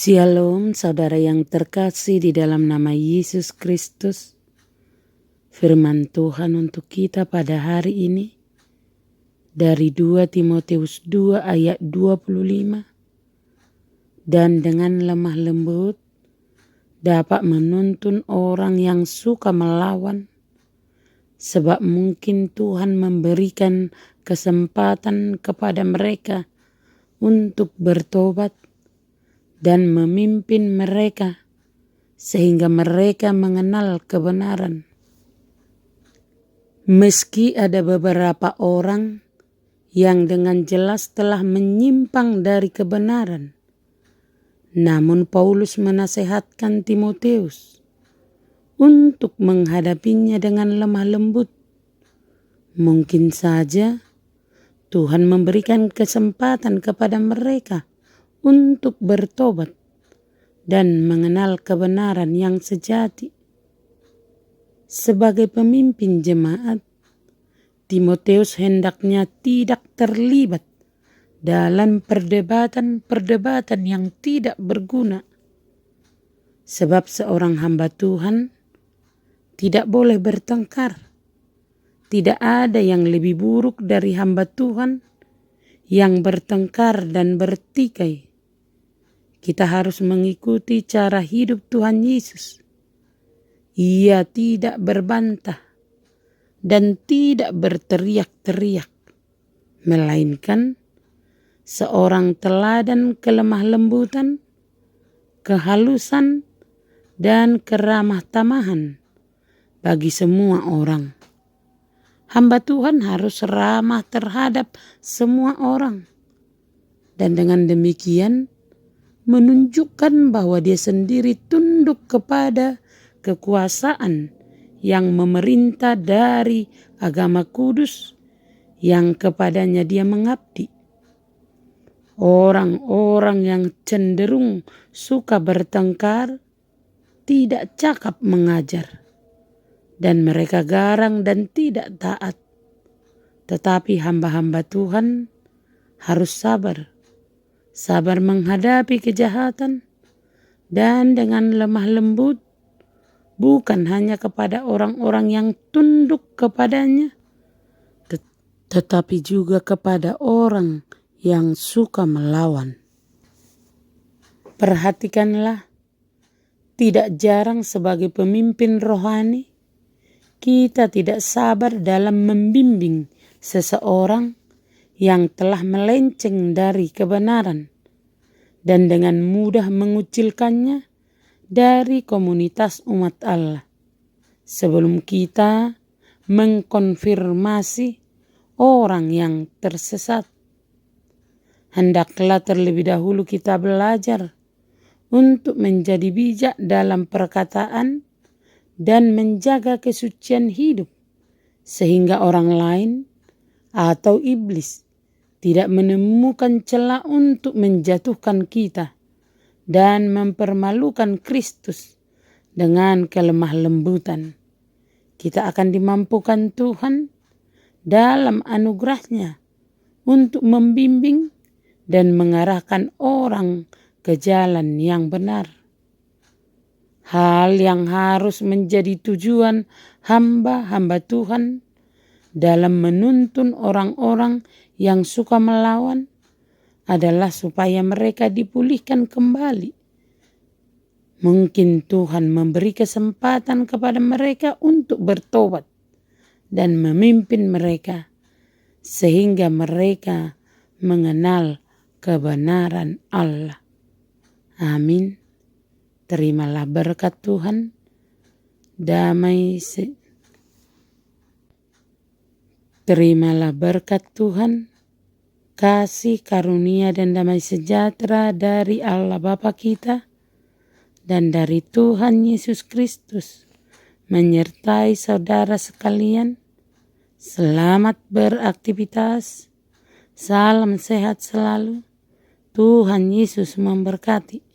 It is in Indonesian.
Shalom saudara yang terkasih di dalam nama Yesus Kristus. Firman Tuhan untuk kita pada hari ini dari 2 Timotius 2 ayat 25. Dan dengan lemah lembut dapat menuntun orang yang suka melawan, sebab mungkin Tuhan memberikan kesempatan kepada mereka untuk bertobat dan memimpin mereka sehingga mereka mengenal kebenaran. Meski ada beberapa orang yang dengan jelas telah menyimpang dari kebenaran, namun Paulus menasehatkan Timotius untuk menghadapinya dengan lemah lembut. Mungkin saja Tuhan memberikan kesempatan kepada mereka untuk bertobat dan mengenal kebenaran yang sejati. Sebagai pemimpin jemaat, Timotius hendaknya tidak terlibat dalam perdebatan yang tidak berguna. Sebab seorang hamba Tuhan tidak boleh bertengkar. Tidak ada yang lebih buruk dari hamba Tuhan yang bertengkar dan bertikai. Kita harus mengikuti cara hidup Tuhan Yesus. Ia tidak berbantah dan tidak berteriak-teriak, melainkan seorang teladan kelemah lembutan, kehalusan, dan keramah tamahan bagi semua orang. Hamba Tuhan harus ramah terhadap semua orang. Dan dengan demikian menunjukkan bahwa dia sendiri tunduk kepada kekuasaan yang memerintah dari agama kudus yang kepadanya dia mengabdi. Orang-orang yang cenderung suka bertengkar tidak cakap mengajar, dan mereka garang dan tidak taat. Tetapi hamba-hamba Tuhan harus sabar menghadapi kejahatan, dan dengan lemah lembut, bukan hanya kepada orang-orang yang tunduk kepadanya, tetapi juga kepada orang yang suka melawan. Perhatikanlah, tidak jarang sebagai pemimpin rohani, kita tidak sabar dalam membimbing seseorang yang telah melenceng dari kebenaran dan dengan mudah mengucilkannya dari komunitas umat Allah. Sebelum kita mengkonfirmasi orang yang tersesat, hendaklah terlebih dahulu kita belajar untuk menjadi bijak dalam perkataan dan menjaga kesucian hidup, sehingga orang lain atau iblis tidak menemukan celah untuk menjatuhkan kita dan mempermalukan Kristus dengan kelemah lembutan. Kita akan dimampukan Tuhan dalam anugerahnya untuk membimbing dan mengarahkan orang ke jalan yang benar. Hal yang harus menjadi tujuan hamba-hamba Tuhan dalam menuntun orang-orang yang suka melawan adalah supaya mereka dipulihkan kembali. Mungkin Tuhan memberi kesempatan kepada mereka untuk bertobat dan memimpin mereka sehingga mereka mengenal kebenaran Allah. Amin. Terimalah berkat Tuhan, terimalah berkat Tuhan, kasih karunia dan damai sejahtera dari Allah Bapa kita dan dari Tuhan Yesus Kristus menyertai saudara sekalian. Selamat beraktivitas, salam sehat selalu, Tuhan Yesus memberkati.